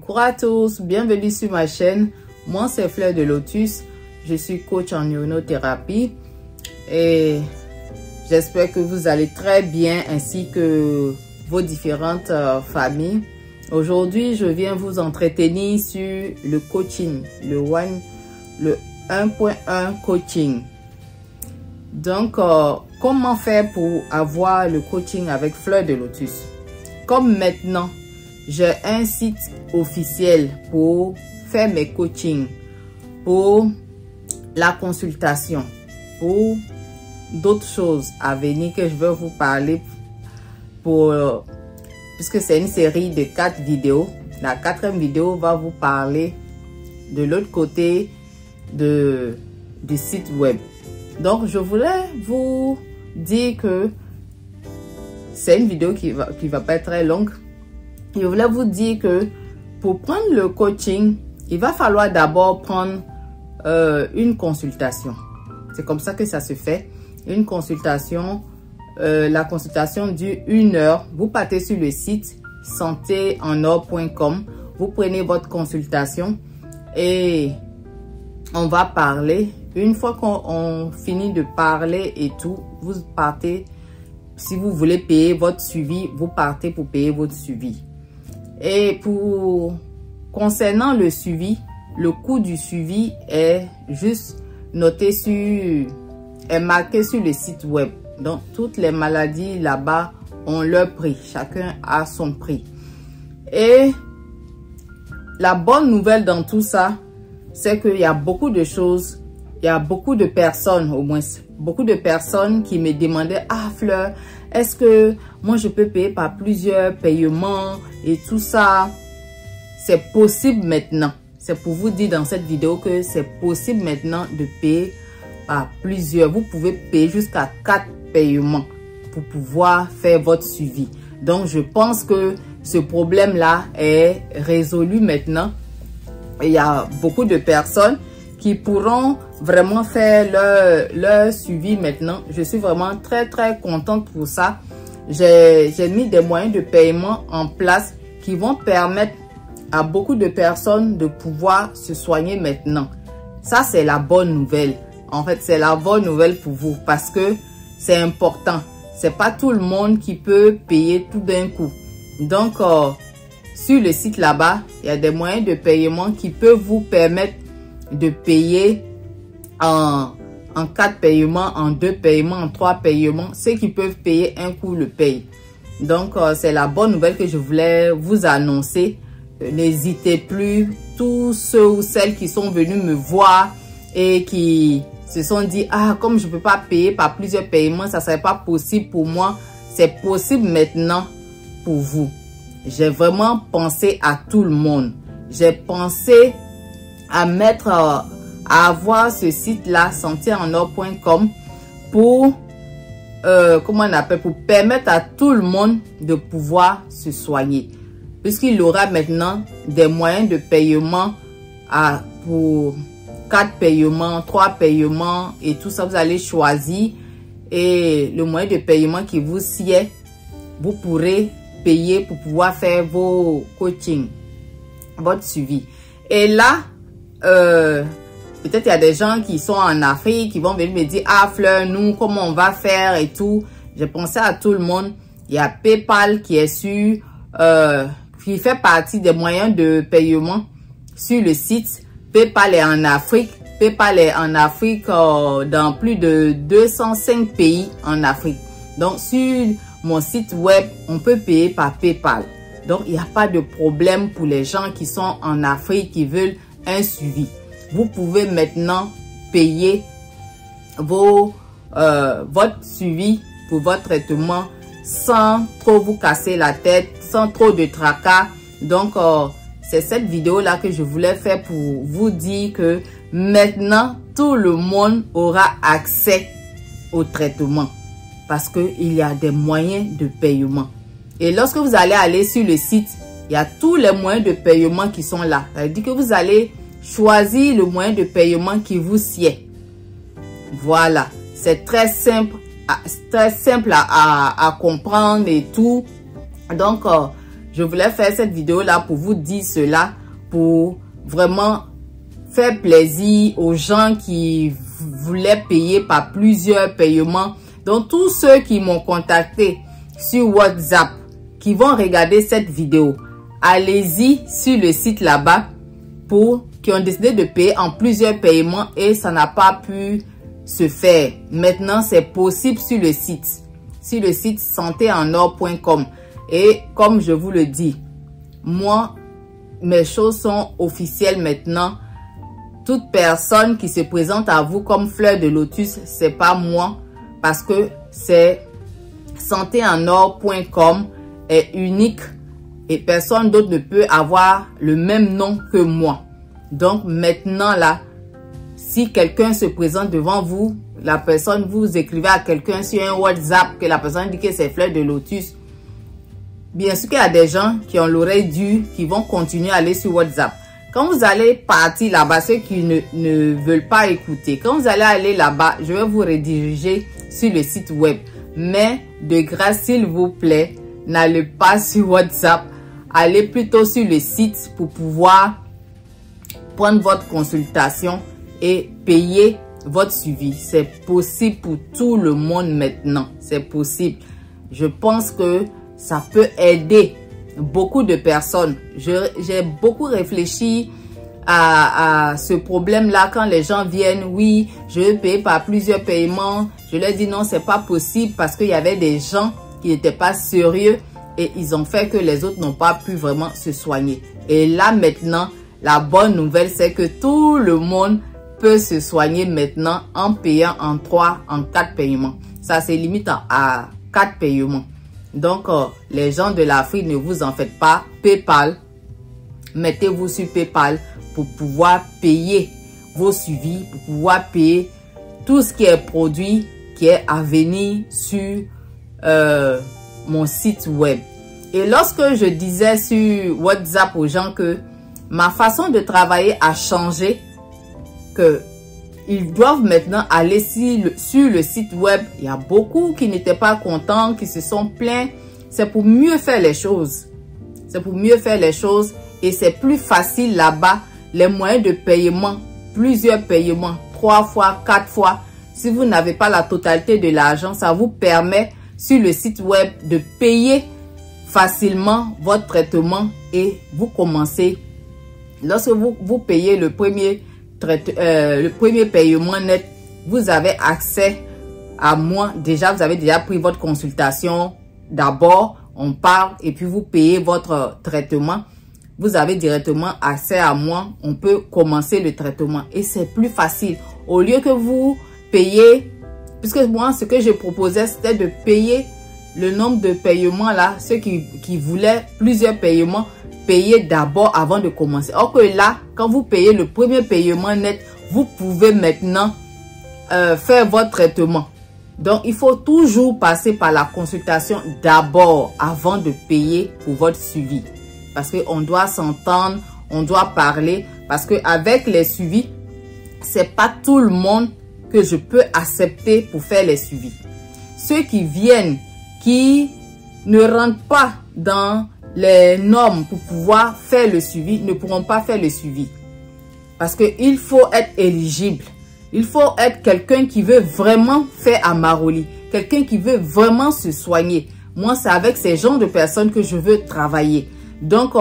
Coucou à tous, bienvenue sur ma chaîne. Moi c'est Fleur de Lotus, je suis coach en hypnothérapie et j'espère que vous allez très bien ainsi que vos différentes familles. Aujourd'hui je viens vous entretenir sur le coaching, le 1.1 coaching. Donc comment faire pour avoir le coaching avec Fleur de Lotus? Comme maintenant j'ai un site officiel pour faire mes coachings, pour la consultation, pour d'autres choses à venir que je vais vous parler puisque c'est une série de 4 vidéos. La 4e vidéo va vous parler de l'autre côté du site web. Donc je voulais vous dire que c'est une vidéo qui va pas être très longue. Je voulais vous dire que pour prendre le coaching, il va falloir d'abord prendre une consultation. C'est comme ça que ça se fait. Une consultation, la consultation dure 1 heure. Vous partez sur le site santéenor.com. Vous prenez votre consultation et on va parler. Une fois qu'on finit de parler et tout, vous partez. Si vous voulez payer votre suivi, vous partez pour payer votre suivi. Et concernant le suivi, le coût du suivi est juste noté est marqué sur le site web. Donc, toutes les maladies là-bas ont leur prix. Chacun a son prix. Et la bonne nouvelle dans tout ça, c'est qu'il y a beaucoup de choses. Il y a beaucoup de personnes, au moins, beaucoup de personnes qui me demandaient « Ah, Fleur, est-ce que moi je peux payer par plusieurs paiements et tout ça ?» C'est possible maintenant. C'est pour vous dire dans cette vidéo que c'est possible maintenant de payer par plusieurs. Vous pouvez payer jusqu'à 4 paiements pour pouvoir faire votre suivi. Donc, je pense que ce problème-là est résolu maintenant. Et il y a beaucoup de personnes qui pourront vraiment faire leur suivi maintenant. Je suis vraiment très contente pour ça. J'ai mis des moyens de paiement en place qui vont permettre à beaucoup de personnes de pouvoir se soigner maintenant. Ça, c'est la bonne nouvelle. En fait, c'est la bonne nouvelle pour vous parce que c'est important. C'est pas tout le monde qui peut payer tout d'un coup. Donc, sur le site là-bas, il y a des moyens de paiement qui peuvent vous permettre de payer en 4 paiements, en 2 paiements, en 3 paiements. Ceux qui peuvent payer un coup le payent. Donc, c'est la bonne nouvelle que je voulais vous annoncer. N'hésitez plus, tous ceux ou celles qui sont venus me voir et qui se sont dit « Ah, comme je ne peux pas payer par plusieurs paiements, ça ne serait pas possible pour moi. » C'est possible maintenant pour vous. J'ai vraiment pensé à tout le monde. J'ai pensé à avoir ce site-là, santéenor.com, pour pour permettre à tout le monde de pouvoir se soigner. Puisqu'il aura maintenant des moyens de paiement pour 4 paiements, 3 paiements et tout ça, vous allez choisir. Et le moyen de paiement qui vous sied, vous pourrez payer pour pouvoir faire vos coachings, votre suivi. Et là, peut-être il y a des gens qui sont en Afrique qui vont venir me dire « Ah Fleur, nous, comment on va faire et tout ?» J'ai pensé à tout le monde. Il y a PayPal qui est sur, qui fait partie des moyens de paiement sur le site. PayPal est en Afrique. PayPal est en Afrique dans plus de 205 pays en Afrique. Donc, sur mon site web, on peut payer par PayPal. Donc, il n'y a pas de problème pour les gens qui sont en Afrique, qui veulent un suivi. Vous pouvez maintenant payer votre suivi pour votre traitement sans trop vous casser la tête, sans trop de tracas. Donc, c'est cette vidéo-là que je voulais faire pour vous dire que maintenant, tout le monde aura accès au traitement parce qu'il y a des moyens de paiement. Et lorsque vous allez aller sur le site, il y a tous les moyens de paiement qui sont là. Ça veut dire que vous allez choisir le moyen de paiement qui vous sied. Voilà, c'est très simple à comprendre et tout. Donc, je voulais faire cette vidéo là pour vous dire cela, pour vraiment faire plaisir aux gens qui voulaient payer par plusieurs paiements. Donc tous ceux qui m'ont contacté sur WhatsApp, qui vont regarder cette vidéo, allez-y sur le site là-bas, qui ont décidé de payer en plusieurs paiements et ça n'a pas pu se faire. Maintenant, c'est possible sur le site santéenor.com. Et comme je vous le dis, moi, mes choses sont officielles maintenant. Toute personne qui se présente à vous comme fleur de lotus, c'est pas moi, parce que c'est santéenor.com est unique et personne d'autre ne peut avoir le même nom que moi. Donc maintenant là, si quelqu'un se présente devant vous, la personne, vous écrivez à quelqu'un sur un WhatsApp que la personne dit que c'est fleur de lotus. Bien sûr qu'il y a des gens qui ont l'oreille dure, qui vont continuer à aller sur WhatsApp. Quand vous allez partir là-bas, ceux qui ne veulent pas écouter, quand vous allez aller là-bas, je vais vous rediriger sur le site web. Mais de grâce, s'il vous plaît, n'allez pas sur WhatsApp. Allez plutôt sur le site pour pouvoir prendre votre consultation et payer votre suivi. C'est possible pour tout le monde maintenant. C'est possible. Je pense que ça peut aider beaucoup de personnes. J'ai beaucoup réfléchi à ce problème-là quand les gens viennent. Oui, je vais payer par plusieurs paiements. Je leur dis non, c'est pas possible parce qu'il y avait des gens qui n'étaient pas sérieux et ils ont fait que les autres n'ont pas pu vraiment se soigner. Et là maintenant, la bonne nouvelle, c'est que tout le monde peut se soigner maintenant en payant en 4 paiements. Ça se limite à 4 paiements. Donc, les gens de l'Afrique, ne vous en faites pas. PayPal, mettez-vous sur PayPal pour pouvoir payer vos suivis, pour pouvoir payer tout ce qui est produit, qui est à venir sur mon site web. Et lorsque je disais sur WhatsApp aux gens que ma façon de travailler a changé, que ils doivent maintenant aller sur le site web. Il y a beaucoup qui n'étaient pas contents, qui se sont plaints. C'est pour mieux faire les choses. C'est pour mieux faire les choses et c'est plus facile là-bas. Les moyens de paiement, plusieurs paiements, 3 fois, 4 fois. Si vous n'avez pas la totalité de l'argent, ça vous permet sur le site web de payer facilement votre traitement et vous commencez. Lorsque vous payez le premier paiement net, vous avez accès à moi. Déjà, vous avez déjà pris votre consultation. D'abord, on parle et puis vous payez votre traitement. Vous avez directement accès à moi. On peut commencer le traitement et c'est plus facile. Au lieu que vous payez, puisque moi, ce que je proposais, c'était de payer le nombre de paiements là. Ceux qui voulaient plusieurs paiements, payer d'abord avant de commencer. Or que là, quand vous payez le premier paiement net, vous pouvez maintenant faire votre traitement. Donc, il faut toujours passer par la consultation d'abord avant de payer pour votre suivi. Parce qu'on doit s'entendre, on doit parler. Parce qu'avec les suivis, c'est pas tout le monde que je peux accepter pour faire les suivis. Ceux qui viennent, qui ne rentrent pas dans les normes pour pouvoir faire le suivi, ne pourront pas faire le suivi. Parce qu'il faut être éligible. Il faut être quelqu'un qui veut vraiment faire Amaroli. Quelqu'un qui veut vraiment se soigner. Moi, c'est avec ces genres de personnes que je veux travailler. Donc,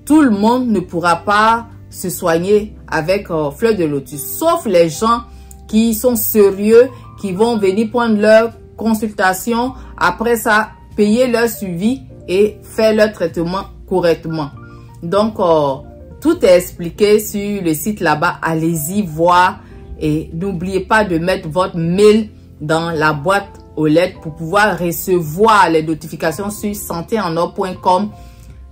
tout le monde ne pourra pas se soigner avec fleur de lotus. Sauf les gens qui sont sérieux, qui vont venir prendre leur consultation. Après ça, payer leur suivi et faire leur traitement correctement. Donc, tout est expliqué sur le site là-bas. Allez-y voir et n'oubliez pas de mettre votre mail dans la boîte aux lettres pour pouvoir recevoir les notifications sur santéenor.com,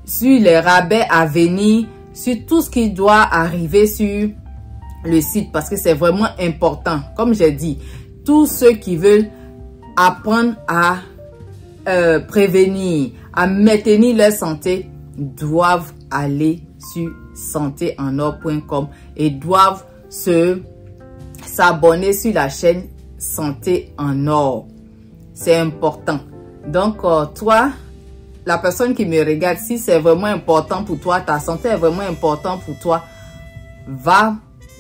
sur les rabais à venir, sur tout ce qui doit arriver sur le site parce que c'est vraiment important. Comme j'ai dit, tous ceux qui veulent apprendre à prévenir, à maintenir leur santé, doivent aller sur santéenor.com et doivent s'abonner sur la chaîne Santé en Or. C'est important. Donc, toi, la personne qui me regarde, si c'est vraiment important pour toi, ta santé est vraiment importante pour toi, va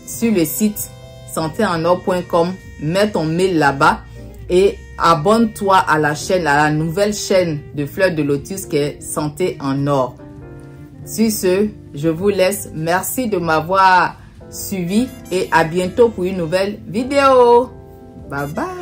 sur le site santéenor.com, mets ton mail là-bas et abonne-toi à la chaîne, à la nouvelle chaîne de Fleur de Lotus qui est Santé en Or. Sur ce, je vous laisse. Merci de m'avoir suivi et à bientôt pour une nouvelle vidéo. Bye bye.